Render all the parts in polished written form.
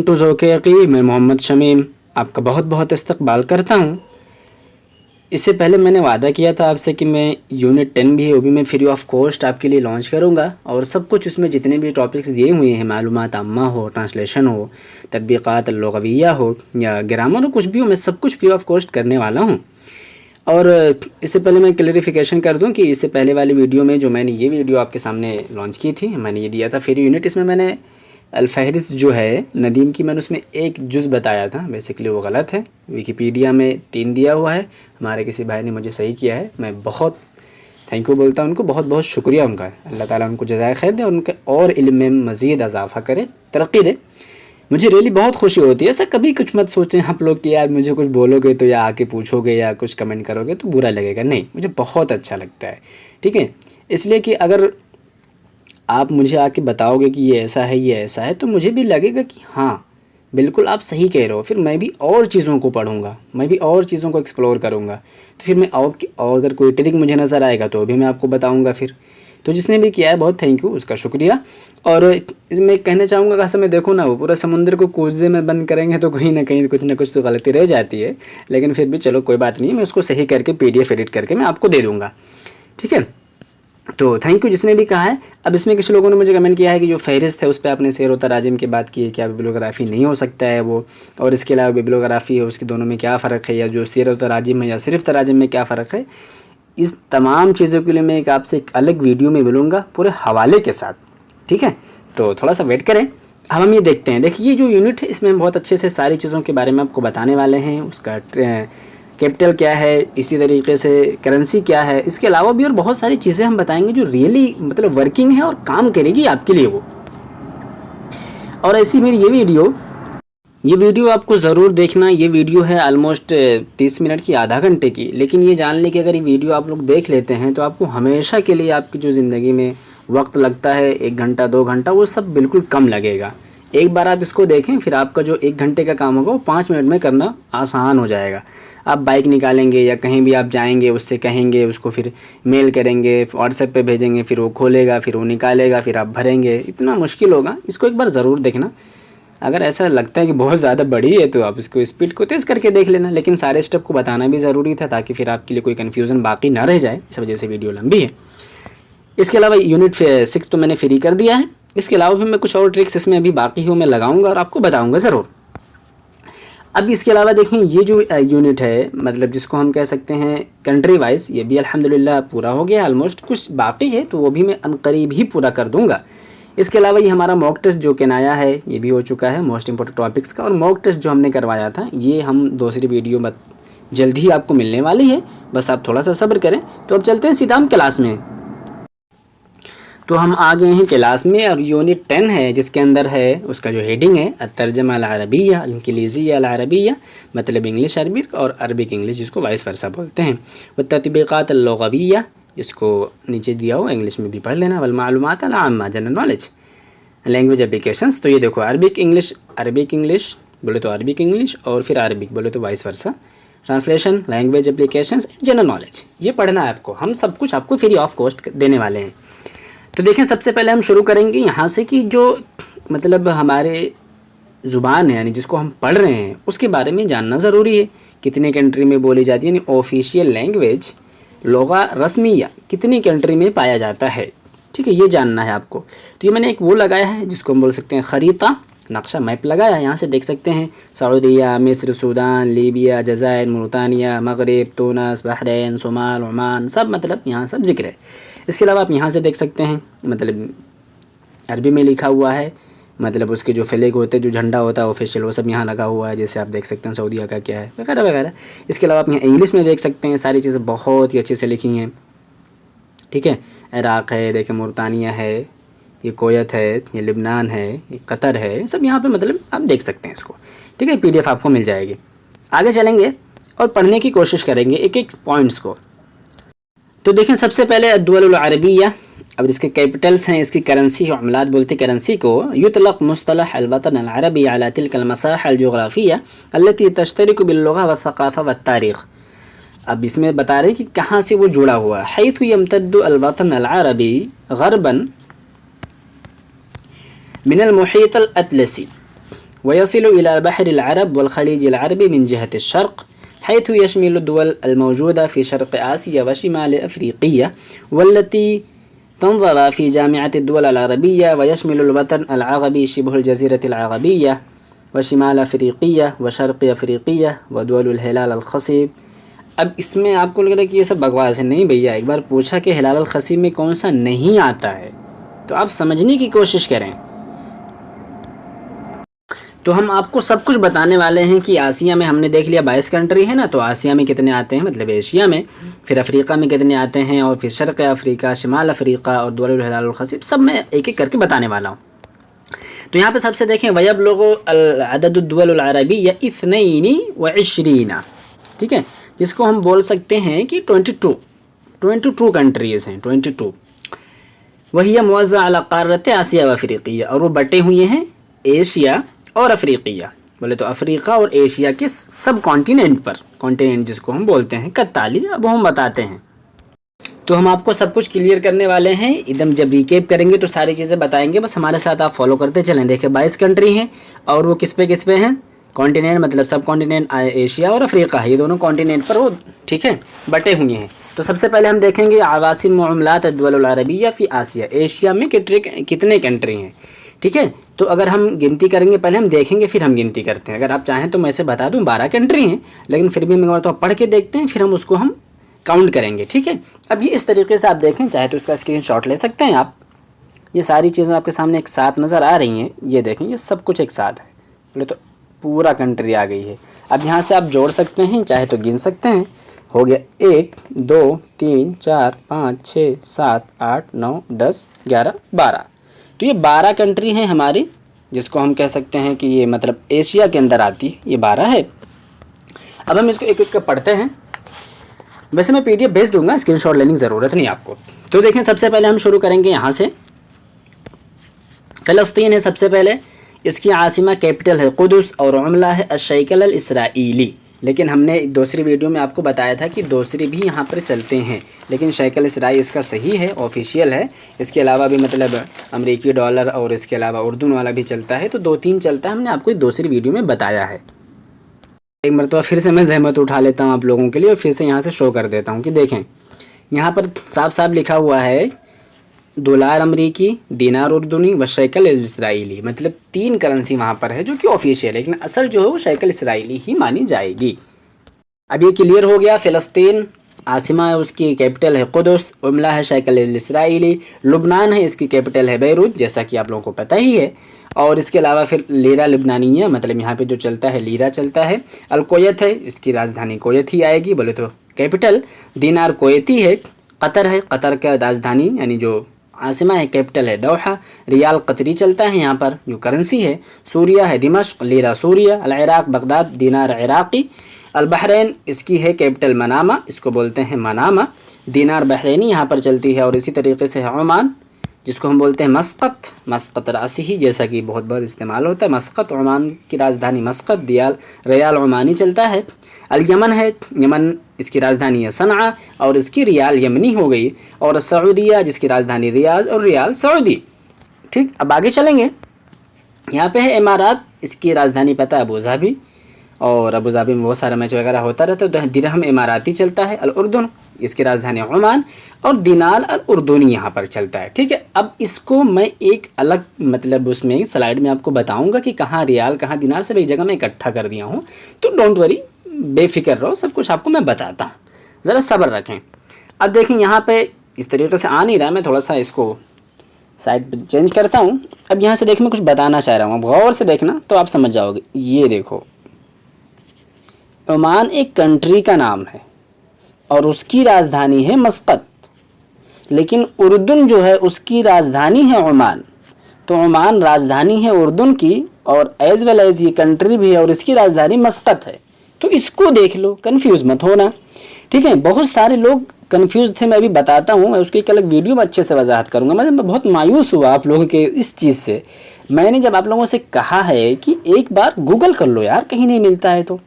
To Zauqi میں محمد شمیم آپ کا بہت بہت استقبال کرتا ہوں۔ اس سے پہلے میں نے وعدہ کیا تھا آپ سے کہ میں یونٹ 10 بھی ہے وہ بھی میں فری آف کاسٹ آپ کے لیے لانچ کروں گا، اور سب کچھ اس میں جتنے بھی ٹاپکس دیے ہوئے ہیں، معلومات عامہ ہو، ٹرانسلیشن ہو، تطبیقات اللغویہ ہو یا گرامر ہو، کچھ بھی ہو، میں سب کچھ فری آف کاسٹ کرنے والا ہوں۔ اور اس سے پہلے میں کلیریفیکیشن کر دوں کہ اس سے پہلے والی ویڈیو میں جو میں نے یہ ویڈیو آپ کے سامنے لانچ کی تھی، میں نے یہ دیا تھا فری یونٹ، اس میں نے الفہرست جو ہے ندیم کی میں نے اس میں ایک جز بتایا تھا، بیسیکلی وہ غلط ہے، ویکیپیڈیا میں 3 دیا ہوا ہے، ہمارے کسی بھائی نے مجھے صحیح کیا ہے، میں بہت تھینک یو بولتا ہوں ان کو، بہت بہت شکریہ ان کا، اللہ تعالیٰ ان کو جزائے خیر دے اور ان کے اور علم میں مزید اضافہ کرے، ترقی دے۔ مجھے ریلی بہت خوشی ہوتی ہے، ایسا کبھی کچھ مت سوچیں آپ لوگ کہ یار مجھے کچھ بولو گے تو یا آ کے پوچھو گے یا کچھ کمنٹ کرو گے تو برا لگے گا، نہیں، مجھے بہت اچھا لگتا ہے، ٹھیک ہے؟ اس لیے کہ اگر آپ مجھے آ کے بتاؤ گے کہ یہ ایسا ہے یہ ایسا ہے تو مجھے بھی لگے گا کہ ہاں بالکل آپ صحیح کہہ رہے ہو، پھر میں بھی اور چیزوں کو پڑھوں گا، میں بھی اور چیزوں کو ایکسپلور کروں گا، تو پھر میں اور اگر کوئی ٹرک مجھے نظر آئے گا تو بھی میں آپ کو بتاؤں گا پھر۔ تو جس نے بھی کیا ہے بہت تھینک یو، اس کا شکریہ۔ اور اس میں کہنا چاہوں گا کہ میں دیکھو نا وہ پورا سمندر کو کوزے میں بند کریں گے تو کہیں نہ کہیں کچھ نہ کچھ تو غلطی رہ جاتی ہے، لیکن پھر بھی چلو کوئی بات نہیں، میں اس کو صحیح کر کے PDF ایڈٹ کر کے میں آپ کو دے دوں گا، ٹھیک ہے؟ تو تھینک یو جس نے بھی کہا ہے۔ اب اس میں کچھ لوگوں نے مجھے کمنٹ کیا ہے کہ جو فہرست ہے اس پہ آپ نے سیر و تراجم کی بات کی ہے، کیا بیبلیوگرافی نہیں ہو سکتا ہے وہ، اور اس کے علاوہ بیبلیوگرافی ہے اس کے دونوں میں کیا فرق ہے، یا جو سیر و تراجم ہے یا صرف تراجم میں کیا فرق ہے۔ اس تمام چیزوں کے لیے میں آپ سے ایک الگ ویڈیو میں ملوں گا پورے حوالے کے ساتھ، ٹھیک ہے؟ تو تھوڑا سا ویٹ کریں، اب ہم یہ دیکھتے ہیں۔ دیکھیے یہ جو یونٹ ہے اس میں ہم بہت اچھے سے ساری چیزوں کے بارے میں آپ کو بتانے والے ہیں، اس کا کیپٹل کیا ہے، اسی طریقے سے کرنسی کیا ہے، اس کے علاوہ بھی اور بہت ساری چیزیں ہم بتائیں گے جو ریئلی مطلب ورکنگ ہے اور کام کرے گی آپ کے لیے وہ۔ اور ایسی میری یہ ویڈیو آپ کو ضرور دیکھنا، یہ ویڈیو ہے آلموسٹ 30 منٹ کی، آدھا گھنٹے کی، لیکن یہ جان لیں کہ اگر یہ ویڈیو آپ لوگ دیکھ لیتے ہیں تو آپ کو ہمیشہ کے لیے آپ کی جو زندگی میں وقت لگتا ہے 1 گھنٹہ 2 گھنٹہ وہ سب بالکل کم لگے گا۔ ایک بار آپ اس کو دیکھیں پھر آپ کا جو 1 گھنٹے کا کام ہوگا وہ 5 منٹ میں کرنا آسان ہو جائے گا۔ آپ بائک نکالیں گے یا کہیں بھی آپ جائیں گے، اس سے کہیں گے، اس کو پھر میل کریں گے، واٹس ایپ پہ بھیجیں گے، پھر وہ کھولے گا، پھر وہ نکالے گا، پھر آپ بھریں گے، اتنا مشکل ہوگا۔ اس کو ایک بار ضرور دیکھنا، اگر ایسا لگتا ہے کہ بہت زیادہ بڑی ہے تو آپ اس کو اسپیڈ کو تیز کر کے دیکھ لینا، لیکن سارے اسٹیپ کو بتانا بھی ضروری تھا تاکہ پھر آپ کے لیے کوئی کنفیوژن باقی نہ رہ جائے، اس وجہ سے ویڈیو لمبی ہے۔ اس کے علاوہ یونٹ 6 تو میں نے فری کر دیا ہے، اس کے علاوہ بھی میں کچھ اور ٹرکس اس میں ابھی باقی ہوں میں لگاؤں گا اور آپ کو بتاؤں گا ضرور۔ اب اس کے علاوہ دیکھیں یہ جو یونٹ ہے مطلب جس کو ہم کہہ سکتے ہیں کنٹری وائز، یہ بھی الحمدللہ پورا ہو گیا آلموسٹ، کچھ باقی ہے تو وہ بھی میں عنقریب ہی پورا کر دوں گا۔ اس کے علاوہ یہ ہمارا موک ٹیسٹ جو کہ نیا ہے یہ بھی ہو چکا ہے موسٹ امپورٹنٹ ٹاپکس کا، اور موک ٹیسٹ جو ہم نے کروایا تھا یہ ہم دوسری ویڈیو میں جلد ہی آپ کو ملنے والی ہے، بس آپ تھوڑا سا صبر کریں۔ تو اب چلتے ہیں سیدھا ہم کلاس میں۔ تو ہم آ گئے ہیں کلاس میں، اور یونٹ 10 ہے جس کے اندر ہے اس کا جو ہیڈنگ ہے الترجمہ العربیہ الانگلیزیہ العربیہ، مطلب انگلش عربک اور عربک انگلش جس کو وائس ورسا بولتے ہیں، والتطبیقات اللغویہ جس کو نیچے دیا ہو انگلش میں بھی پڑھ لینا، والمعلومات العامہ جنرل نالج، لینگویج اپلیکیشنز۔ تو یہ دیکھو عربک انگلش بولے تو عربک انگلش، اور پھر عربک بولے تو vice versa, translation, language applications, general knowledge, یہ پڑھنا ہے آپ کو، ہم سب کچھ آپ کو فری آف کاسٹ دینے والے ہیں۔ تو دیکھیں سب سے پہلے ہم شروع کریں گے یہاں سے کہ جو مطلب ہمارے زبان ہے یعنی جس کو ہم پڑھ رہے ہیں اس کے بارے میں جاننا ضروری ہے، کتنے کنٹری میں بولی جاتی ہے، یعنی آفیشیل لینگویج لغہ رسمیہ کتنی کنٹری میں پایا جاتا ہے، ٹھیک ہے؟ یہ جاننا ہے آپ کو۔ تو یہ میں نے ایک وہ لگایا ہے جس کو ہم بول سکتے ہیں خریطہ، نقشہ میپ لگایا ہے، یہاں سے دیکھ سکتے ہیں سعودیہ، مصر، سودان، لیبیا، جزائر، مورطانیہ، مغرب، تونس، بحرین، صومال، عمان، سب مطلب یہاں سب ذکر ہے۔ اس کے علاوہ آپ یہاں سے دیکھ سکتے ہیں مطلب عربی میں لکھا ہوا ہے، مطلب اس کے جو فلیگ ہوتے ہیں جو جھنڈا ہوتا ہے آفیشیل وہ سب یہاں لگا ہوا ہے، جیسے آپ دیکھ سکتے ہیں سعودیہ کا کیا ہے وغیرہ وغیرہ۔ اس کے علاوہ آپ یہاں انگلش میں دیکھ سکتے ہیں، ساری چیزیں بہت ہی اچھے سے لکھی ہیں، ٹھیک ہے؟ عراق ہے، دیکھیں مورطانیہ ہے، یہ کویت ہے، یہ لبنان ہے، یہ قطر ہے، سب یہاں پہ مطلب آپ دیکھ سکتے ہیں اس کو، ٹھیک ہے؟ PDF آپ کو مل جائے گی۔ آگے چلیں گے اور پڑھنے کی کوشش کریں گے ایک ایک پوائنٹس کو۔ تو دیکھیں سب سے پہلے الدول العربیہ، اب اس کے کیپٹلز ہیں، اس کی کرنسی عملات بولتے کرنسی کو، یطلق مصطلح الوطن العربی على تلك المساحة الجغرافية التي تشترك باللغة والثقافة والتاریخ۔ اب اس میں بتا رہے کہ کہاں سے وہ جڑا ہوا ہے، حيث يمتد الوطن العربي غربا من المحيط الأطلسي ويصل إلى بحر العرب والخليج العربي من جهة الشرق، حيث يشمل الدول الموجودة في شرق آسيا وشمال أفريقيا والتي تنظر في جامعة الدول العربية، ويشمل الوطن العربي شبه الجزيرة العربية وشمال أفريقيا وشرق أفريقيا ودول الهلال الخصيب. اب اس میں آپ کو لگ رہا ہے کہ یہ سب بکواس ہے. نہیں بھیا، ایک بار پوچھا کہ ہلال الخصیب میں کون سا نہیں آتا ہے تو آپ سمجھنے کی کوشش کریں. تو ہم آپ کو سب کچھ بتانے والے ہیں کہ آسیہ میں ہم نے دیکھ لیا 22 کنٹری ہے نا، تو آسیہ میں کتنے آتے ہیں مطلب ایشیا میں، پھر افریقہ میں کتنے آتے ہیں، اور پھر شرق افریقہ، شمال افریقہ اور دول الہلال الخصیب، سب میں ایک ایک کر کے بتانے والا ہوں. تو یہاں پہ سب سے دیکھیں وَيَبْلُغُ عدد الدول العربیہ 22، ٹھیک ہے، جس کو ہم بول سکتے ہیں کہ 22 کنٹریز ہیں. 22 وہی موزع علی قارۃ آسیہ و افریقیہ، اور وہ بٹے ہوئے ہیں ایشیا اور افریقیہ. بولے تو افریقہ اور ایشیا کے سب کانٹیننٹ پر، کانٹیننٹ جس کو ہم بولتے ہیں کتالی، اب ہم بتاتے ہیں. تو ہم آپ کو سب کچھ کلیئر کرنے والے ہیں ایک دم. جب ریکیپ کریں گے تو ساری چیزیں بتائیں گے، بس ہمارے ساتھ آپ فالو کرتے چلیں. دیکھیں 22 کنٹری ہیں اور وہ کس پہ ہیں، کانٹیننٹ مطلب سب کانٹیننٹ ایشیا اور افریقہ ہے، یہ دونوں کانٹیننٹ پر وہ ٹھیک ہے بٹے ہوئے ہیں. تو سب سے پہلے ہم دیکھیں گے عواصم و عملات الدول العربیہ فی آسیہ. ایشیا میں کتنے کنٹری ہیں، ٹھیک ہے. تو اگر ہم گنتی کریں گے، پہلے ہم دیکھیں گے پھر ہم گنتی کرتے ہیں. اگر آپ چاہیں تو میں سے بتا دوں 12 کنٹری ہیں، لیکن پھر بھی میں تو پڑھ کے دیکھتے ہیں، پھر ہم اس کو ہم کاؤنٹ کریں گے، ٹھیک ہے. اب یہ اس طریقے سے آپ دیکھیں، چاہے تو اس کا اسکرین شاٹ لے سکتے ہیں آپ. یہ ساری چیزیں آپ کے سامنے ایک ساتھ نظر آ رہی ہیں، یہ دیکھیں یہ سب کچھ ایک ساتھ ہے. بولے تو پورا کنٹری آ گئی ہے. اب یہاں سے آپ جوڑ سکتے ہیں، چاہے تو گن سکتے ہیں. ہو گیا 1 2 3 4 5 6 7 8 9 10 11 12. تو یہ 12 کنٹری ہیں ہماری، جس کو ہم کہہ سکتے ہیں کہ یہ مطلب ایشیا کے اندر آتی ہے، یہ 12 ہے. اب ہم اس کو ایک ایک کر پڑھتے ہیں. ویسے میں پی ڈی ایف بھیج دوں گا، اسکرین شاٹ لینے کی ضرورت نہیں آپ کو. تو دیکھیں سب سے پہلے ہم شروع کریں گے یہاں سے. فلسطین ہے سب سے پہلے، اس کی عاصمہ کیپٹل ہے قدس، اور عملہ ہے الشیکل الاسرائیلی. لیکن ہم نے دوسری ویڈیو میں آپ کو بتایا تھا کہ دوسری بھی یہاں پر چلتے ہیں، لیکن شیکل اسرائیل اس کا صحیح ہے، آفیشیل ہے. اس کے علاوہ بھی مطلب امریکی ڈالر اور اس کے علاوہ اردن والا بھی چلتا ہے. تو 2-3 چلتا ہے، ہم نے آپ کو دوسری ویڈیو میں بتایا ہے. ایک مرتبہ پھر سے میں زحمت اٹھا لیتا ہوں آپ لوگوں کے لیے، اور پھر سے یہاں سے شو کر دیتا ہوں کہ دیکھیں یہاں پر صاف صاف لکھا ہوا ہے $، امریکی، دینار اردنی و شیکل الاسرائیلی. مطلب 3 کرنسی وہاں پر ہے جو کہ آفیشیل ہے، لیکن اصل جو ہے وہ شیکل اسرائیلی ہی مانی جائے گی. اب یہ کلیئر ہو گیا. فلسطین عاصمہ ہے اس کی کیپٹل ہے قدس، عملہ ہے شیکل الاسرائیلی. لبنان ہے، اس کی کیپٹل ہے بیروت، جیسا کہ آپ لوگوں کو پتہ ہی ہے. اور اس کے علاوہ پھر لیرہ لبنانیہ، مطلب یہاں پہ جو چلتا ہے لیرہ چلتا ہے. الکویت ہے، اس کی راجدھانی کویت ہی آئے گی، بولے تو کیپٹل. دینار کویتی ہے. قطر ہے، قطر کا راجدھانی یعنی جو عاصمہ ہے کیپٹل ہے دوحہ. ریال قطری چلتا ہے یہاں پر جو کرنسی ہے. سوریہ ہے دمشق، لیرہ سوریہ. العراق بغداد، دینار عراقی. البحرین اس کی ہے کیپٹل منامہ، اس کو بولتے ہیں منامہ، دینار بحرینی یہاں پر چلتی ہے. اور اسی طریقے سے ہے عمان، جس کو ہم بولتے ہیں مسقط، مسقط راسی ہی، جیسا کہ بہت بار استعمال ہوتا ہے. مسقط عمان کی راجدھانی مسقط، ریال عمانی چلتا ہے. الیمن ہے، یمن اس کی راجدھانی ہے صنعاء، اور اس کی ریال یمنی ہو گئی. اور سعودیہ جس کی راجدھانی ریاض، اور ریال سعودی. ٹھیک، اب آگے چلیں گے. یہاں پہ ہے امارات، اس کی راجدھانی پتہ ہے ابوظہبی، اور ابوظہبی میں بہت سارا میچ وغیرہ ہوتا رہتا ہے. تو درہم اماراتی چلتا ہے. الاردن اس کی راجدھانی عمان، اور دینار الاردنی یہاں پر چلتا ہے. ٹھیک ہے، اب اس کو میں ایک الگ مطلب اس میں سلائیڈ میں آپ کو بتاؤں گا کہ کہاں ریال کہاں دینار، سب ایک جگہ میں اکٹھا کر دیا ہوں. تو ڈونٹ وری، بے فکر رہو، سب کچھ آپ کو میں بتاتا ہوں، ذرا صبر رکھیں. اب دیکھیں یہاں پہ اس طریقے سے آ نہیں رہا، میں تھوڑا سا اس کو سائڈ پہ چینج کرتا ہوں. اب یہاں سے دیکھیں میں کچھ بتانا چاہ رہا ہوں، اب غور سے دیکھنا تو آپ سمجھ جاؤ گے. یہ دیکھو، عمان ایک کنٹری کا نام ہے اور اس کی راجدھانی ہے مسقط، لیکن اردن جو ہے اس کی راجدھانی ہے عمان. تو عمان راجدھانی ہے اردن کی، اور ایز ویل ایز یہ کنٹری بھی ہے اور اس کی راجدھانی مسقط ہے. تو اس کو دیکھ لو، کنفیوز مت ہونا. ٹھیک ہے، بہت سارے لوگ کنفیوز تھے، میں بھی بتاتا ہوں، میں اس کی ایک الگ ویڈیو میں اچھے سے وضاحت کروں گا. میں بہت مایوس ہوا آپ لوگوں کے اس چیز سے. میں نے جب آپ لوگوں سے کہا ہے کہ ایک بار گوگل کر لو یار، کہیں نہیں ملتا ہے تو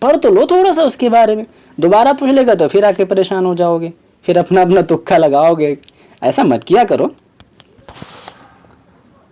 پڑھ تو لو تھوڑا سا اس کے بارے میں. دوبارہ پوچھ لے گا تو پھر آ کے پریشان ہو جاؤ گے، پھر اپنا تکا لگاؤ گے. ایسا مت کیا کرو.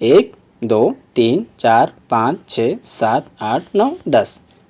1 2 3 4 5 6 7 8 9 10,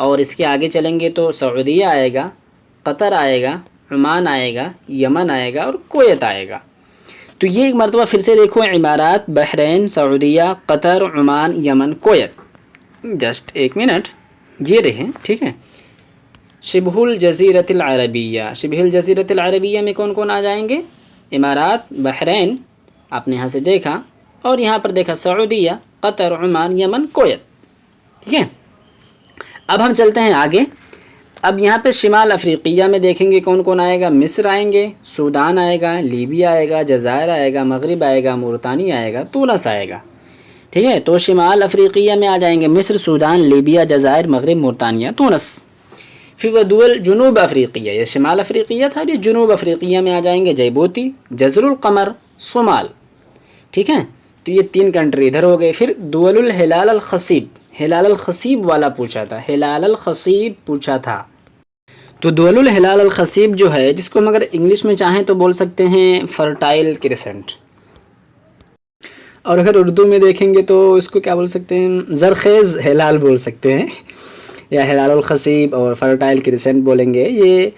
اور اس کے آگے چلیں گے تو سعودیہ آئے گا، قطر آئے گا، عمان آئے گا، یمن آئے گا اور کویت آئے گا۔ تو یہ ایک مرتبہ پھر سے دیکھو، امارات، بحرین، سعودیہ، قطر، عمان، یمن، کویت۔ جسٹ ایک منٹ، یہ رہے، ٹھیک ہے۔ شبہ الجزیرۃ العربیہ، شبہ الجزیرۃ العربیہ میں کون کون آ جائیں گے؟ امارات، بحرین، آپ نے یہاں سے دیکھا، اور یہاں پر دیکھا سعودیہ، قطر، عمان، یمن، کویت، ٹھیک ہے۔ اب ہم چلتے ہیں آگے۔ اب یہاں پہ شمال افریقیہ میں دیکھیں گے کون کون آئے گا۔ مصر آئیں گے، سودان آئے گا، لیبیا آئے گا، جزائر آئے گا، مغرب آئے گا، مورتانی آئے گا، تونس آئے گا، ٹھیک ہے۔ تو شمال افریقیہ میں آ جائیں گے مصر، سودان، لیبیا، جزائر، مغرب، مورتانیہ، تونس۔ پھر وہ دول جنوب افریقیہ، یہ شمال افریقیہ تھا، یہ جنوب افریقیہ میں آ جائیں گے جیبوتی، جزر القمر، صومال، ٹھیک ہے۔ تو یہ 3 کنٹری ادھر ہو گئے۔ پھر دول الہلال الخصیب، ہلال الخصیب والا پوچھا تھا، ہلال الخصیب پوچھا تھا۔ تو دول الہلال الخصیب جو ہے، جس کو ہم اگر انگلش میں چاہیں تو بول سکتے ہیں فرٹائل کرسنٹ، اور اگر اردو میں دیکھیں گے تو اس کو کیا بول سکتے ہیں؟ زرخیز ہلال بول سکتے ہیں، یا ہلال الخصیب اور فرٹائل کرسنٹ بولیں گے۔ یہ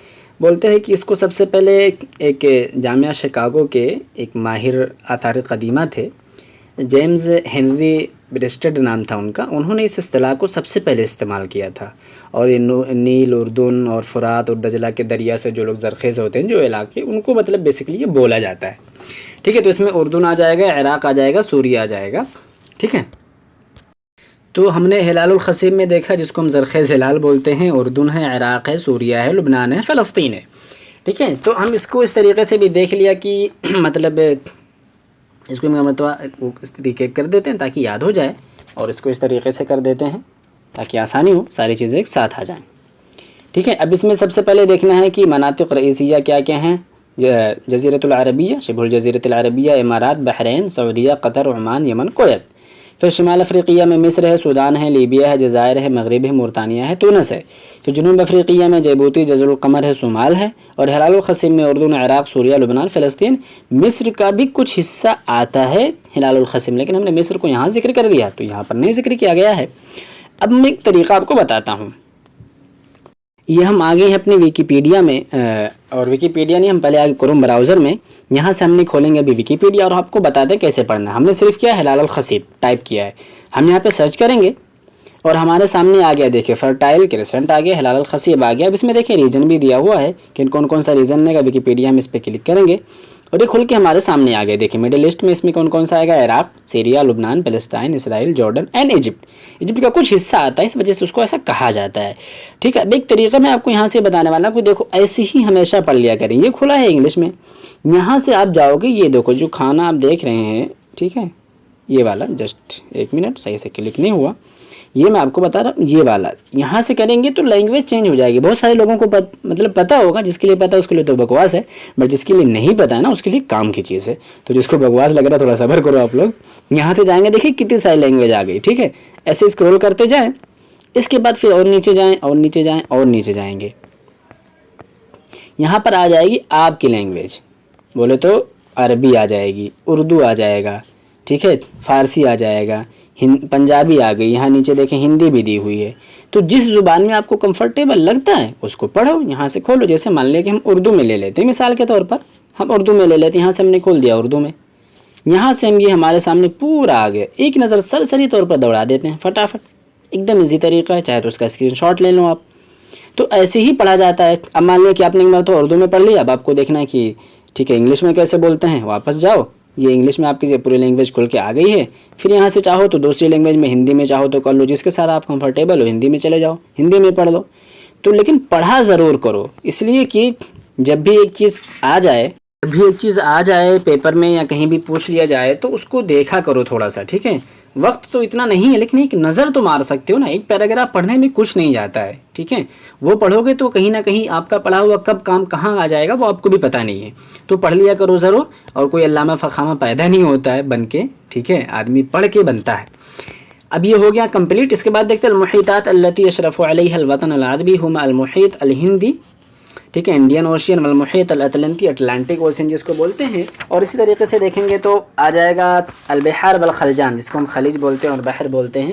بولتے ہیں کہ اس کو سب سے پہلے ایک جامعہ شکاگو کے ایک ماہر آثار قدیمہ تھے، جیمز ہنری برسٹڈ نام تھا ان کا، انہوں نے اس اصطلاح کو سب سے پہلے استعمال کیا تھا۔ اور یہ نیل، اردن اور فرات اور دجلہ کے دریا سے جو لوگ زرخیز ہوتے ہیں، جو علاقے، ان کو مطلب بیسیکلی یہ بولا جاتا ہے، ٹھیک ہے۔ تو اس میں اردن آ جائے گا، عراق آ جائے گا، سوریہ آ جائے گا، ٹھیک ہے۔ تو ہم نے ہلال الخصیب میں دیکھا جس کو ہم زرخیز ہلال بولتے ہیں، اردن ہے، عراق ہے، سوریہ ہے، لبنان ہے، فلسطین ہے، ٹھیک ہے۔ تو ہم اس کو اس طریقے سے بھی دیکھ لیا کہ مطلب اس کو اس طریقے کر دیتے ہیں تاکہ یاد ہو جائے، اور اس کو اس طریقے سے کر دیتے ہیں تاکہ آسانی ہو، ساری چیزیں ایک ساتھ آ جائیں، ٹھیک ہے۔ اب اس میں سب سے پہلے دیکھنا ہے کہ مناطق رئیسیہ کیا کیا ہیں۔ جزیرۃ العربیہ، شبہ الجزیرۃ العربیہ، امارات، بحرین، سعودیہ، قطر، عمان، یمن، کویت۔ پھر شمال افریقیہ میں مصر ہے، سودان ہے، لیبیا ہے، جزائر ہے، مغرب ہے، مورتانیہ ہے، تونس ہے۔ پھر جنوب افریقیہ میں جیبوتی، جزر القمر ہے، صومال ہے، اور ہلال الخصیب میں اردن، عراق، سوریہ، لبنان، فلسطین۔ مصر کا بھی کچھ حصہ آتا ہے ہلال الخصیب، لیکن ہم نے مصر کو یہاں ذکر کر دیا تو یہاں پر نہیں ذکر کیا گیا ہے۔ اب میں ایک طریقہ آپ کو بتاتا ہوں، یہ ہم آگے ہیں اپنے ویکیپیڈیا میں، اور ویکیپیڈیا نہیں، ہم پہلے آگے کروم براؤزر میں، یہاں سے ہم نے کھولیں گے ابھی ویکیپیڈیا، اور آپ کو بتا دیں کیسے پڑھنا ہے۔ ہم نے صرف کیا ہلال الخصیب ٹائپ کیا ہے، ہم یہاں پہ سرچ کریں گے اور ہمارے سامنے آ گیا، دیکھیں فرٹائل کرسنٹ آ گیا، ہلال الخصیب آ گیا۔ اب اس میں دیکھیں ریجن بھی دیا ہوا ہے کہ کون کون سا ریجن ہے، ویکیپیڈیا ہم اس پہ کلک کریں گے اور یہ کھل کے ہمارے سامنے آ گیا۔ دیکھیں مڈل ایسٹ میں اس میں کون کون سا آئے گا، عراق، سیریا، لبنان، فلسطین، اسرائیل، جارڈن اینڈ ایجپٹ۔ ایجپٹ کا کچھ حصہ آتا ہے، اس وجہ سے اس کو ایسا کہا جاتا ہے، ٹھیک ہے۔ اب ایک طریقہ میں آپ کو یہاں سے بتانے والا ہوں کہ دیکھو ایسے ہی ہمیشہ پڑھ لیا کریں، یہ کھلا ہے انگلش میں، یہاں سے آپ جاؤ گے، یہ دیکھو جو کھانا آپ دیکھ رہے ہیں، ٹھیک ہے، یہ والا، جسٹ ایک منٹ، صحیح سے کلک نہیں ہوا، یہ میں آپ کو بتا رہا ہوں، یہ والا یہاں سے کریں گے تو لینگویج چینج ہو جائے گی۔ بہت سارے لوگوں کو مطلب پتہ ہوگا، جس کے لیے پتہ ہے اس کے لیے تو بکواس ہے، بٹ جس کے لیے نہیں پتہ ہے نا اس کے لیے کام کی چیز ہے۔ تو جس کو بکواس لگ رہا ہے تھوڑا صبر کرو آپ لوگ، یہاں سے جائیں گے، دیکھیں کتنی ساری لینگویج آ گئی، ٹھیک ہے۔ ایسے اسکرول کرتے جائیں، اس کے بعد پھر اور نیچے جائیں اور نیچے جائیں اور نیچے جائیں گے، یہاں پر آ جائے گی آپ کی لینگویج، بولے تو عربی آ جائے گی، اردو آ جائے گا، ٹھیک ہے، فارسی آ جائے گا، پنجابی آ گئی، یہاں نیچے دیکھیں ہندی بھی دی ہوئی ہے۔ تو جس زبان میں آپ کو کمفرٹیبل لگتا ہے اس کو پڑھو، یہاں سے کھولو۔ جیسے مان لیں کہ ہم اردو میں لے لیتے ہیں، مثال کے طور پر ہم اردو میں لے لیتے ہیں، یہاں سے ہم نے کھول دیا اردو میں، یہاں سے ہم یہ ہمارے سامنے پورا آ گیا، ایک نظر سرسری طور پر دوڑا دیتے ہیں فٹافٹ، ایک دم ایزی طریقہ ہے، چاہے تو اس کا اسکرین شاٹ لے لو آپ۔ تو ایسے ہی پڑھا جاتا ہے۔ اب مان لیں کہ آپ نے ایک مرتبہ اردو میں پڑھ لیا، اب آپ کو دیکھنا ہے کہ ٹھیک ہے انگلش میں کیسے بولتے ہیں، واپس جاؤ، یہ انگلش میں آپ کی پوری لینگویج کھل کے آ گئی ہے۔ پھر یہاں سے چاہو تو دوسری لینگویج میں، ہندی میں چاہو تو کر لو، جس کے ساتھ آپ کمفرٹیبل ہو ہندی میں چلے جاؤ، ہندی میں پڑھ لو۔ تو لیکن پڑھا ضرور کرو، اس لیے کہ جب بھی ایک چیز آ جائے پیپر میں یا کہیں بھی پوچھ لیا جائے تو اس کو دیکھا کرو تھوڑا سا، ٹھیک ہے۔ وقت تو اتنا نہیں ہے لیکن ایک نظر تو مار سکتے ہو نا، ایک پیراگراف پڑھنے میں کچھ نہیں جاتا ہے، ٹھیک ہے۔ وہ پڑھو گے تو کہیں نہ کہیں آپ کا پڑھا ہوا کب کام کہاں آ جائے گا وہ آپ کو بھی پتہ نہیں ہے، تو پڑھ لیا کرو ضرور۔ اور کوئی علامہ فخامہ پیدا نہیں ہوتا ہے بن کے، ٹھیک ہے، آدمی پڑھ کے بنتا ہے۔ اب یہ ہو گیا کمپلیٹ۔ اس کے بعد دیکھتے ہیں المحیطات التی یشرف علیہ الوطن العربی ہما المحیط الہندی، ٹھیک ہے، انڈین اوشین والمحیط الاطلنطی، اٹلانٹک اوشین جس کو بولتے ہیں۔ اور اسی طریقے سے دیکھیں گے تو آ جائے گا البحار والخلجان، جس کو ہم خلیج بولتے ہیں اور بحر بولتے ہیں،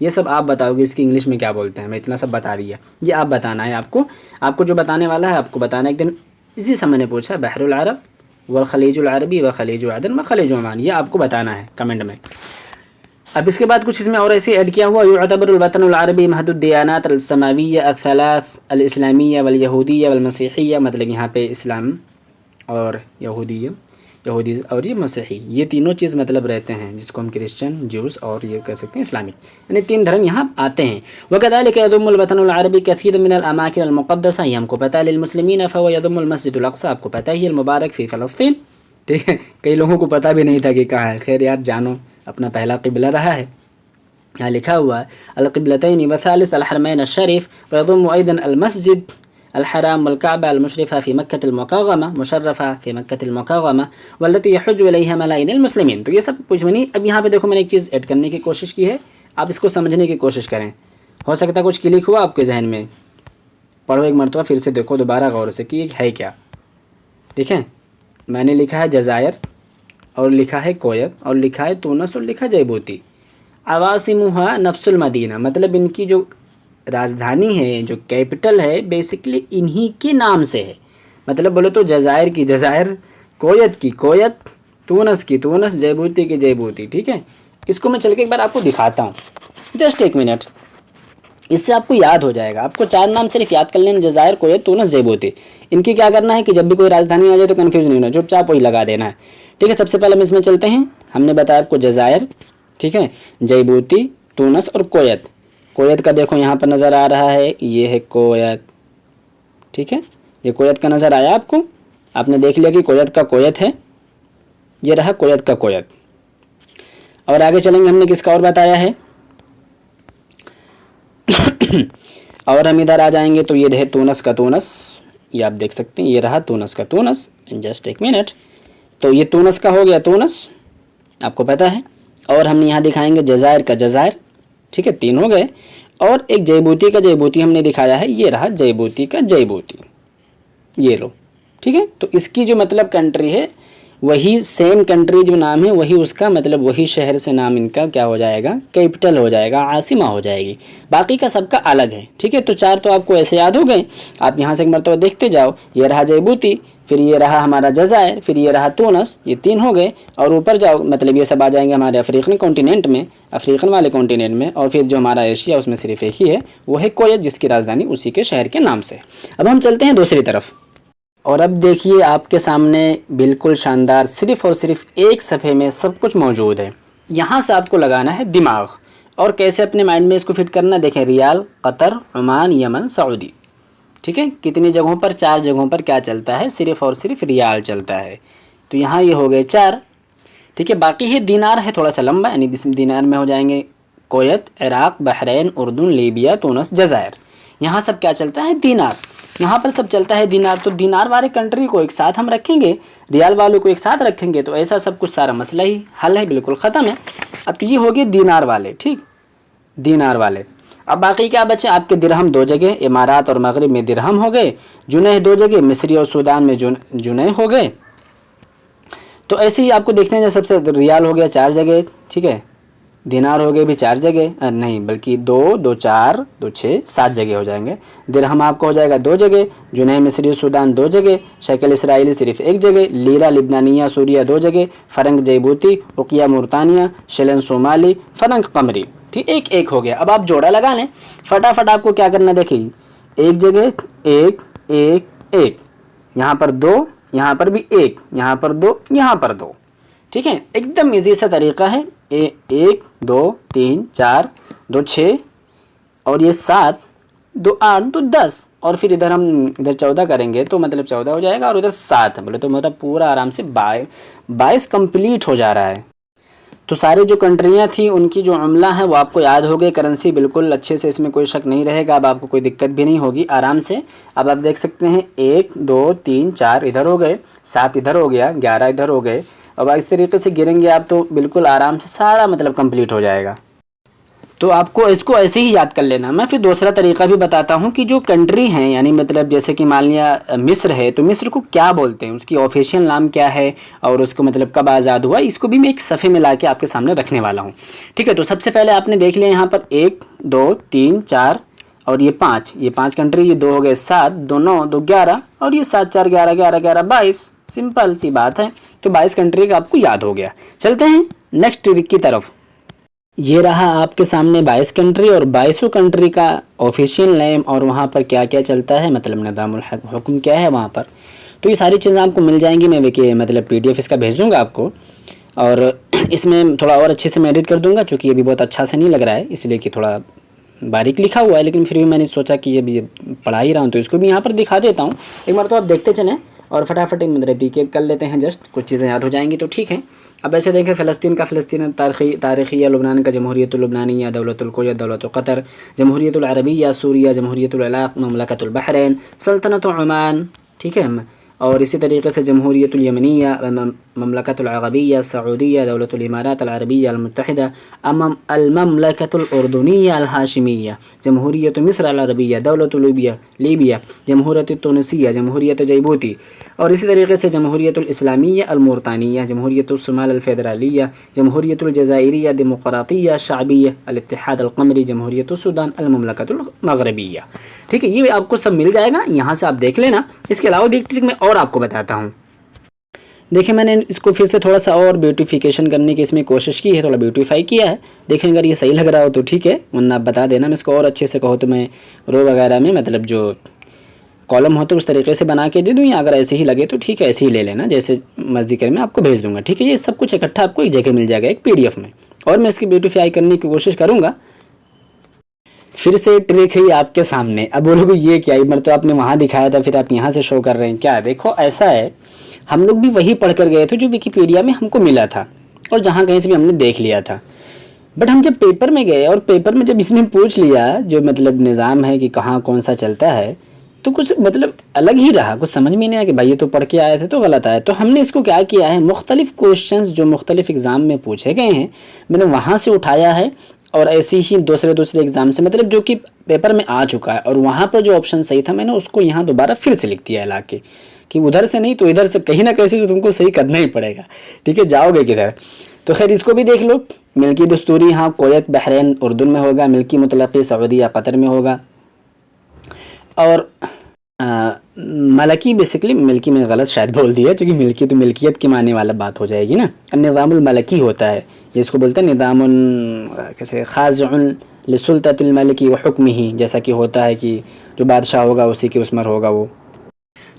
یہ سب آپ بتاؤ گے اس کی انگلش میں کیا بولتے ہیں. میں اتنا سب بتا دیا, یہ آپ بتانا ہے. آپ کو جو بتانے والا ہے آپ کو بتانا ہے. ایک دن اسی سے میں نے پوچھا بحر العرب والخلیج العربی وخلیج عدن وخلیج عمان, یہ آپ کو بتانا ہے کمنٹ میں. اب اس کے بعد کچھ اس میں اور ایسے ایڈ کیا ہوا, یعتبر الوطن العربی محد الدیانات السماویہ الثلاث الاسلامیہ والیہودیہ والمسیحیہ, مطلب یہاں پہ اسلام اور یہودی اور یہ مسیحی, یہ تینوں چیز مطلب رہتے ہیں, جس کو ہم کرسچن, جوز اور یہ کہہ سکتے ہیں اسلامک, یعنی تین دھرم یہاں آتے ہیں. وکذلک یضم الوطن العربی کثیر من الاماکن المقدسہ, یہ ہم کو پتہ ہے, للمسلمین فهو یضم المسجد الاقصی, آپ کو پتہ ہی المبارک فی فلسطین. ٹھیک ہے, کئی لوگوں کو پتہ بھی نہیں تھا کہ کہاں ہے. خیر یار جانو, اپنا پہلا قبلہ رہا ہے, یہاں لکھا ہوا ہے القبلتین وثالث الحرمین الشریف, ويضم ایضا المسجد الحرام والكعبة المشرفة في مكة المكرمة مشرفة في مكة المكرمة والتي يحج إليها ملايين المسلمين. تو یہ سب کچھ بنی. اب یہاں پہ دیکھو میں نے ایک چیز ایڈ کرنے کی کوشش کی ہے, آپ اس کو سمجھنے کی کوشش کریں. ہو سکتا ہے کچھ کلک ہوا آپ کے ذہن میں, پڑھو ایک مرتبہ پھر سے دیکھو دوبارہ غور سے کہ یہ ہے کیا. ٹھیک ہے, میں نے لکھا ہے جزائر اور لکھا ہے کویت اور لکھا ہے تونس اور لکھا جیبوتی. عواصمها نفس المدینہ, مطلب ان کی جو راجدھانی ہے, جو کیپٹل ہے, بیسکلی انہی کے نام سے ہے. مطلب بولے تو جزائر کی جزائر, کویت کی کویت, تونس کی تونس, جیبوتی کی جیبوتی. ٹھیک ہے, اس کو میں چل کے ایک بار آپ کو دکھاتا ہوں, جسٹ ایک منٹ, اس سے آپ کو یاد ہو جائے گا. آپ کو چار نام صرف یاد کر لینا, جزائر, کویت, تونس, جیبوتی. ان کی کیا کرنا ہے کہ جب بھی کوئی راجدھانی آ جائے تو کنفیوز نہیں ہونا, چپ چاپ وہی لگا دینا ہے. ٹھیک ہے, سب سے پہلے ہم اس میں چلتے ہیں. ہم نے بتایا آپ کو جزائر, ٹھیک ہے, جیبوتی, تونس اور کویت. کویت کا دیکھو یہاں پر نظر آ رہا ہے, یہ ہے کویت. ٹھیک ہے, یہ کویت کا نظر آیا آپ کو, آپ نے دیکھ لیا کہ کویت کا کویت ہے, یہ رہا کویت کا کویت. اور آگے چلیں گے, ہم نے کس کا اور بتایا ہے, اور ہم ادھر آ جائیں گے تو یہ رہے تونس کا تونس, یہ آپ دیکھ سکتے ہیں, یہ رہا تونس کا تونس. جسٹ ایک منٹ, تو یہ تونس کا ہو گیا تونس, آپ کو پتہ ہے. اور ہم یہاں دکھائیں گے جزائر کا جزائر. ٹھیک ہے, تین ہو گئے. اور ایک جیبوتی کا جیبوتی ہم نے دکھایا ہے, یہ رہا جیبوتی کا جیبوتی, یہ لو. ٹھیک ہے, تو اس کی جو مطلب کنٹری ہے وہی سیم کنٹری جو نام ہے وہی اس کا مطلب وہی شہر سے نام ان کا کیا ہو جائے گا, کیپٹل ہو جائے گا, عاصمہ ہو جائے گی. باقی کا سب کا الگ ہے. ٹھیک ہے, تو چار تو آپ کو ایسے یاد ہو گئے. آپ یہاں سے ایک مرتبہ دیکھتے جاؤ, یہ رہا جیبوتی, پھر یہ رہا ہمارا جزائر, پھر یہ رہا تونس, یہ تین ہو گئے. اور اوپر جاؤ مطلب یہ سب آ جائیں گے ہمارے افریقن کانٹیننٹ میں, افریقن والے کانٹیننٹ میں. اور پھر جو ہمارا ایشیا اس میں صرف ایک ہی ہے, وہ ہے کویت, جس کی راجدھانی اسی کے شہر کے نام سے. اب ہم چلتے ہیں دوسری طرف. اور اب دیکھیے آپ کے سامنے بالکل شاندار, صرف اور صرف ایک صفحے میں سب کچھ موجود ہے. یہاں سے آپ کو لگانا ہے دماغ, اور کیسے اپنے مائنڈ میں اس کو فٹ کرنا. دیکھیں, ریال, قطر, عمان, یمن, سعودی. ٹھیک ہے, کتنی جگہوں پر, چار جگہوں پر کیا چلتا ہے, صرف اور صرف ریال چلتا ہے. تو یہاں یہ ہو گئے چار. ٹھیک ہے, باقی ہے دینار, ہے تھوڑا سا لمبا, یعنی دینار میں ہو جائیں گے کویت, عراق, بحرین, اردن, لیبیا, تونس, جزائر. یہاں سب کیا چلتا ہے, دینار. یہاں پر سب چلتا ہے دینار. تو دینار والے کنٹری کو ایک ساتھ ہم رکھیں گے, ریال والوں کو ایک ساتھ رکھیں گے, تو ایسا سب کچھ سارا مسئلہ ہی حل ہے, بالکل ختم ہے. اب تو یہ ہو گئے دینار والے. ٹھیک, دینار والے. اب باقی کیا بچے, آپ کے درہم دو جگہ, امارات اور مغرب میں درہم ہو گئے, جنیح دو جگہ, مصری اور سودان میں جنیح ہو گئے. تو ایسے ہی آپ کو دیکھتے ہیں, سب سے ریال ہو گیا چار جگہ. ٹھیک ہے, دینار ہو گئے بھی چار جگہ, نہیں بلکہ دو, دو چار, دو چھ, سات جگہ ہو جائیں گے. درہم آپ کو ہو جائے گا دو جگہ, جنیح مصری سودان دو جگہ, شیکل اسرائیلی صرف ایک جگہ, لیرہ لبنانیہ سوریہ دو جگہ, فرنک جیبوتی, اقیہ مورتانیہ, شلن صومالی, فرنک قمری. ٹھیک, ایک ایک ہو گیا. اب آپ جوڑا لگا لیں فٹافٹ. آپ کو کیا کرنا, دیکھیں ایک جگہ ایک ایک ایک, یہاں پر دو, یہاں پر بھی ایک, یہاں پر دو, یہاں پر دو. ٹھیک ہے, ایک دم ایزی سا طریقہ ہے. ایک, دو, تین, چار, دو چھ, اور یہ سات, دو آٹھ, دو دس, اور پھر ادھر ہم ادھر 14 کریں گے تو مطلب 14 ہو جائے گا, اور ادھر 7 بولے تو مطلب پورا آرام سے 22 کمپلیٹ ہو جا رہا ہے. تو ساری جو کنٹریاں تھیں ان کی جو عملہ ہیں وہ آپ کو یاد ہو گئے, کرنسی بالکل اچھے سے, اس میں کوئی شک نہیں رہے گا. اب آپ کو کوئی دقت بھی نہیں ہوگی, آرام سے. اب آپ دیکھ سکتے ہیں 1 2 3 4 ادھر ہو گئے, 7 ادھر ہو گیا, 11 ادھر ہو گئے. اب اس طریقے سے گریں گے آپ تو بالکل آرام سے سارا مطلب کمپلیٹ ہو جائے گا. تو آپ کو اس کو ایسے ہی یاد کر لینا. میں پھر دوسرا طریقہ بھی بتاتا ہوں کہ جو کنٹری ہیں یعنی مطلب جیسے کہ مان لیا مصر ہے تو مصر کو کیا بولتے ہیں, اس کی آفیشیل نام کیا ہے اور اس کو مطلب کب آزاد ہوا, اس کو بھی میں ایک صفحے میں لا کے آپ کے سامنے رکھنے والا ہوں. ٹھیک ہے, تو سب سے پہلے آپ نے دیکھ لیا یہاں پر 1 2 3 4 اور یہ 5 کنٹری, یہ 2 ہو گئے 7 2 9 2 11 اور یہ 7 4 11 11 11 22. سمپل سی بات ہے. تو 22 کنٹری کا آپ کو یاد ہو گیا. چلتے ہیں نیکسٹ ٹرک کی طرف. یہ رہا آپ کے سامنے 22 کنٹری اور 22 کنٹری کا آفیشیل نیم اور وہاں پر کیا کیا چلتا ہے, مطلب نظام الحکم کیا ہے وہاں پر. تو یہ ساری چیزیں آپ کو مل جائیں گی. میں مطلب PDF اس کا بھیج دوں گا آپ کو, اور اس میں تھوڑا اور اچھے سے میں ایڈٹ کر دوں گا چونکہ یہ بھی بہت اچھا سے نہیں لگ رہا ہے, اس لیے کہ تھوڑا باریک لکھا ہوا ہے, لیکن پھر بھی میں نے سوچا کہ یہ پڑھا ہی رہا ہوں تو اس کو بھی یہاں پر دکھا دیتا ہوں. ایک بار تو آپ دیکھتے چلیں اور فٹافٹ مطلب ریکیپ کر لیتے ہیں, جسٹ کچھ چیزیں یاد ہو جائیں گی تو ٹھیک ہے. اب ایسے دیکھیں فلسطین کا فلسطین تاریخیہ, لبنان کا جمہوریت اللبنانیہ, دولت الکویت, دولت قطر, جمہوریت العربیہ سوریہ, جمہوریت العراق, مملکت البحرین, سلطنت عمان. ٹھیک ہے, اور اسی طریقے سے جمہوریت الیمنیہ, مملکت العربیہ سعودیہ, دولت الامارات العربیہ المتحدہ, المملکت الاردنیہ الہاشمیہ, جمہوریت مصر العربیہ, دولت لیبیا, جمہوریت تونسیہ, جمہوریت جیبوتی, اور اسی طریقے سے جمہوریت الاسلامیہ المورطانیہ, جمہوریت الصومال الفیدرالیہ, جمہوریت الجزائریہ ڈیمقراطیہ شعبیہ, الاتحاد القمری, جمہوریت السودان, المملکت المغربیہ. ٹھیک ہے, یہ آپ کو سب مل جائے گا, یہاں سے آپ دیکھ لینا. اس کے علاوہ بھی ایک ٹرک میں اور آپ کو بتاتا ہوں. دیکھیں میں نے اس کو پھر سے تھوڑا سا اور بیوٹیفیکیشن کرنے کی اس میں کوشش کی ہے, تھوڑا بیوٹیفائی کیا ہے. دیکھیں اگر یہ صحیح لگ رہا ہو تو ٹھیک ہے, ورنہ آپ بتا دینا. میں اس کو اور اچھے سے کہو تو میں رو وغیرہ میں مطلب جو کالم ہوتے اس طریقے سے بنا کے دے دوں, یا اگر ایسے ہی لگے تو ٹھیک ہے ایسے ہی لے لینا, جیسے مرضی کرے میں آپ کو بھیج دوں گا. ٹھیک ہے, یہ سب کچھ اکٹھا آپ کو ایک جگہ مل جائے گا ایک PDF میں, اور میں اس کی بیوٹیفائی کرنے کی کوشش کروں گا. پھر سے ٹرک ہے آپ کے سامنے. اب بولو گے یہ کیا, ایک مرتبہ آپ نے وہاں دکھایا تھا پھر آپ یہاں سے شو کر رہے ہیں کیا. دیکھو ایسا ہے, ہم لوگ بھی وہی پڑھ کر گئے تھے جو ویکیپیڈیا میں ہم کو ملا تھا اور جہاں کہیں سے بھی ہم نے دیکھ لیا تھا. بٹ ہم جب پیپر میں گئے اور پیپر میں جب اس نے پوچھ لیا جو مطلب نظام ہے کہ کہاں کون سا چلتا ہے, تو کچھ مطلب الگ ہی رہا, کچھ سمجھ میں نہیں آیا کہ بھائی یہ تو پڑھ کے آئے تھے تو غلط آیا. تو ہم نے اس کو کیا کیا ہے, مختلف کوشچنز جو مختلف ایگزام میں پوچھے گئے ہیں میں نے وہاں سے اٹھایا ہے, اور ایسے ہی دوسرے ایگزام سے مطلب جو کہ پیپر میں آ چکا ہے, اور وہاں پر جو آپشن صحیح تھا میں نے اس کو یہاں دوبارہ پھر سے لکھ دیا ہے لا کے, کہ ادھر سے نہیں تو ادھر سے کہیں نہ کہیں سے تو تم کو صحیح کرنا ہی پڑے گا. ٹھیک ہے, جاؤ گے کدھر. تو خیر اس کو بھی دیکھ لو. ملکی دستوری ہاں کویت بحرین اردن میں ہوگا, ملکی مطلقی سعودیہ قطر میں ہوگا, اور ملکی بیسکلی ملکی میں غلط شاید بول دیا, چونکہ ملکی تو ملکیت کے معنی والا بات ہو جائے گی نا. نظام الملکی ہوتا ہے جس کو بولتے ہیں نظام کیسے خاضع لسلطۃ الملکی و حکمہ, جیسا کہ ہوتا ہے کہ جو بادشاہ ہوگا اسی کے اسمر ہوگا وہ.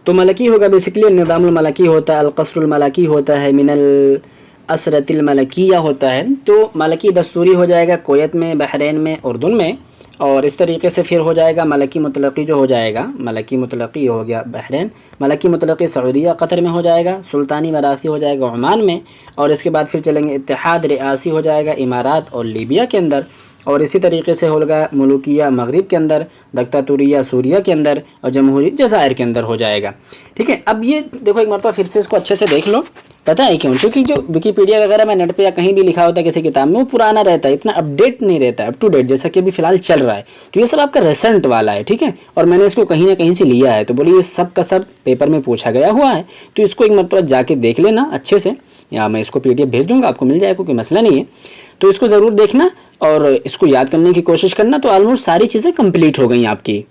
تو ملکی ہوگا بیسکلی نظام الملکی ہوتا ہے, القصر الملکی ہوتا ہے, من الاسرۃ الملکیہ ہوتا ہے. تو ملکی دستوری ہو جائے گا کویت میں, بحرین میں, اردن میں, اور اس طریقے سے پھر ہو جائے گا ملکی مطلقی جو ہو جائے گا, ملکی مطلقی ہو گیا بحرین, ملکی مطلقی سعودیہ قطر میں ہو جائے گا, سلطانی وراثی ہو جائے گا عمان میں, اور اس کے بعد پھر چلیں گے اتحاد ریاسی ہو جائے گا امارات اور لیبیا کے اندر, اور اسی طریقے سے ہوگا ملوکیہ مغرب کے اندر, دکتاتوریہ سوریہ کے اندر, اور جمہوری جزائر کے اندر ہو جائے گا. ٹھیک ہے, اب یہ دیکھو ایک مرتبہ پھر سے اس کو اچھے سے دیکھ لو. پتہ ہے کیوں, چونکہ جو ویکیپیڈیا وغیرہ میں نیٹ پہ یا کہیں بھی لکھا ہوتا ہے کسی کتاب میں وہ پرانا رہتا ہے, اتنا اپ ڈیٹ نہیں رہتا ہے, اپ ٹو ڈیٹ جیسا کہ ابھی فی الحال چل رہا ہے. تو یہ سب آپ کا ریسنٹ والا ہے. ٹھیک ہے, اور میں نے اس کو کہیں نہ کہیں سے لیا ہے, تو بولیے یہ سب کا سب پیپر میں پوچھا گیا ہوا ہے. تو اس کو ایک مرتبہ جا کے دیکھ لینا اچھے سے, یا میں اس کو PDF بھیج دوں گا آپ کو مل جائے گا, کوئی مسئلہ نہیں ہے. تو اس کو ضرور دیکھنا اور اس کو یاد کرنے کی کوشش کرنا. تو آلموسٹ ساری چیزیں کمپلیٹ ہو گئیں آپ کی.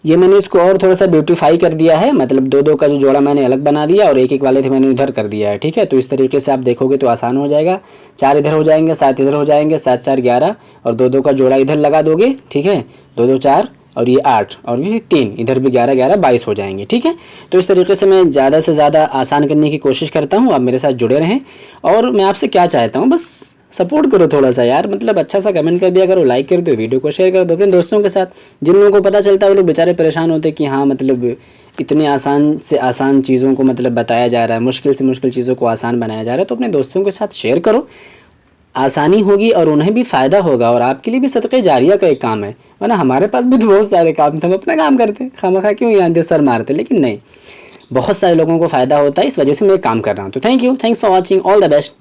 یہ میں نے اس کو اور تھوڑا سا بیوٹیفائی کر دیا ہے, مطلب 2 کا جو جوڑا میں نے الگ بنا دیا اور ایک والے تھے میں نے ادھر کر دیا ہے. ٹھیک ہے, تو اس طریقے سے آپ دیکھو گے تو آسان ہو جائے گا. 4 ادھر ہو جائیں گے, 7 ادھر ہو جائیں گے, 7 4 11, اور 2 کا جوڑا ادھر لگا دو گے. ٹھیک ہے, 2 4 اور یہ 8 اور یہ 3 ادھر بھی 11 11 22 ہو جائیں گے. ٹھیک ہے, تو اس طریقے سے میں زیادہ سے زیادہ آسان کرنے کی کوشش کرتا ہوں. آپ میرے ساتھ جڑے رہیں, اور میں آپ سے کیا چاہتا ہوں, بس سپورٹ کرو تھوڑا سا یار, مطلب اچھا سا کمنٹ کر دیا کرو, لائک کر دو, ویڈیو کو شیئر کر دو اپنے دوستوں کے ساتھ. جن لوگوں کو پتہ چلتا ہے وہ لوگ بیچارے پریشان ہوتے کہ ہاں مطلب اتنے آسان سے آسان چیزوں کو مطلب بتایا جا رہا ہے, مشکل سے مشکل چیزوں کو آسان بنایا جا رہا ہے. تو اپنے دوستوں کے ساتھ شیئر کرو, آسانی ہوگی اور انہیں بھی فائدہ ہوگا, اور آپ کے لیے بھی صدقہ جاریہ کا ایک کام ہے. ورنہ ہمارے پاس بھی تو بہت سارے کام تھے, ہم اپنا کام کرتے ہیں, خواہ کیوں یہاں دے سر مارتے, لیکن نہیں, بہت سارے لوگوں کو فائدہ ہوتا ہے, اس وجہ سے میں کام کر رہا ہوں. تو thank you, thanks for watching, all the best.